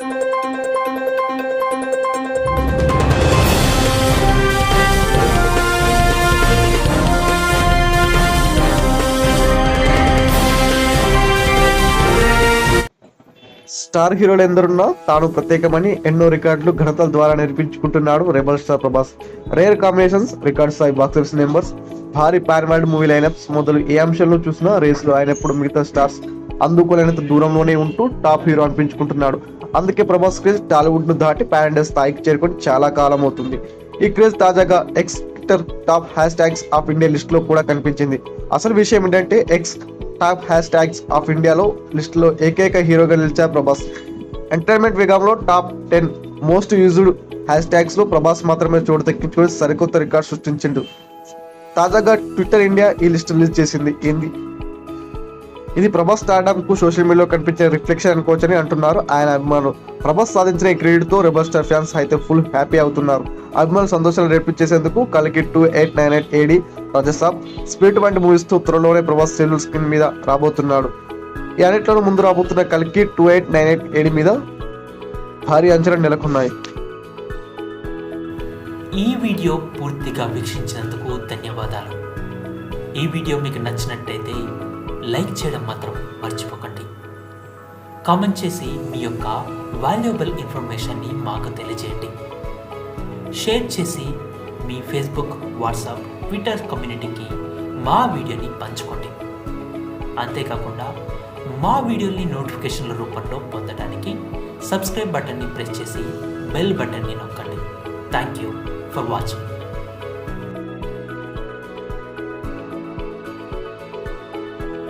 Star హీరోలు ఎందరున్నా తాను ప్రత్యేకమని ఎన్నో రికార్డులు ఘనతల ద్వారా నిర్మించుకుంటున్నాడు rebel star Prabhas. Rare combinations, record స్థాయి బాక్సాఫీస్ నెంబర్స్, భారీ పాన్ వరల్డ్ మూవీ లైనప్స్ మొదలు ఏ అంశంలో చూసినా రేస్ లో ఆయన ఎప్పుడు మిగతా స్టార్స్ అందుకోలేనంత దూరంలోనే ఉంటూ టాప్ హీరో అనిపించుకుంటున్నాడు. అందుకే ప్రభాస్ క్రేజ్ టాలీవుడ్ ను దాటి పాన్ ఇండియా స్థాయికి చేరుకొని చాలా కాలం అవుతుంది. ఈ క్రేజ్ తాజాగా X Twitter top hash tags of India list లో కూడా కనిపించింది. అసలు విషయం ఏంటంటే X top hash tags of ఇండియాలో లిస్ట్ లో ఏకైక హీరోగా నిలిచారు ప్రభాస్. ఎంటర్టైన్మెంట్ విభాగంలో top 10 most used hash tags లో ప్రభాస్ మాత్రమే చోటు దక్కించుకొని సరికొత్త రికార్డ్ సృష్టించిండు. తాజాగా ట్విట్టర్ ఇండియా ఈ లిస్ట్ రిలీజ్ చేసింది. ఇది ప్రభాస్ స్టార్డమ్ కు సోషల్ మీడియాలో కనిపించే రిఫ్లెక్షన్ అనుకోవచ్చని అంటున్నారు ఆయన అభిమానులు. ప్రభాస్ సాధించిన ఈ క్రెడిట్ తో రెబల్ స్టార్ ఫ్యాన్స్ అయితే ఫుల్ హ్యాపీ అవుతున్నారు. అభిమానులు సంతోషాలు రేపించేసేందుకు కల్కి 2898 AD, రాజసాబ్, స్పిరిట్ వంటి మూవీస్ తో త్వరలోనే ప్రభాస్ సెల్యూల్ స్క్రీన్ మీద రాబోతున్నాడు. ఈ అన్నిట్లోనూ ముందు రాబోతున్న కల్కి 2898 AD మీద భారీ అంచనాలు నెలకొన్నాయి. ఈ వీడియో పూర్తిగా వీక్షించినందుకు ధన్యవాదాలు. ఈ వీడియో మీకు నచ్చినట్టయితే లైక్ చేయడం మాత్రం మర్చిపోకండి. కామెంట్ చేసి మీ యొక్క వాల్యుబుల్ ఇన్ఫర్మేషన్ని మాకు తెలియజేయండి. షేర్ చేసి మీ ఫేస్బుక్, వాట్సాప్, ట్విట్టర్ కమ్యూనిటీకి మా వీడియోని పంచుకోండి. అంతేకాకుండా మా వీడియోని నోటిఫికేషన్ల రూపంలో పొందడానికి సబ్స్క్రైబ్ బటన్ని ప్రెస్ చేసి బెల్ బటన్ని నొక్కండి. Thank you for watching.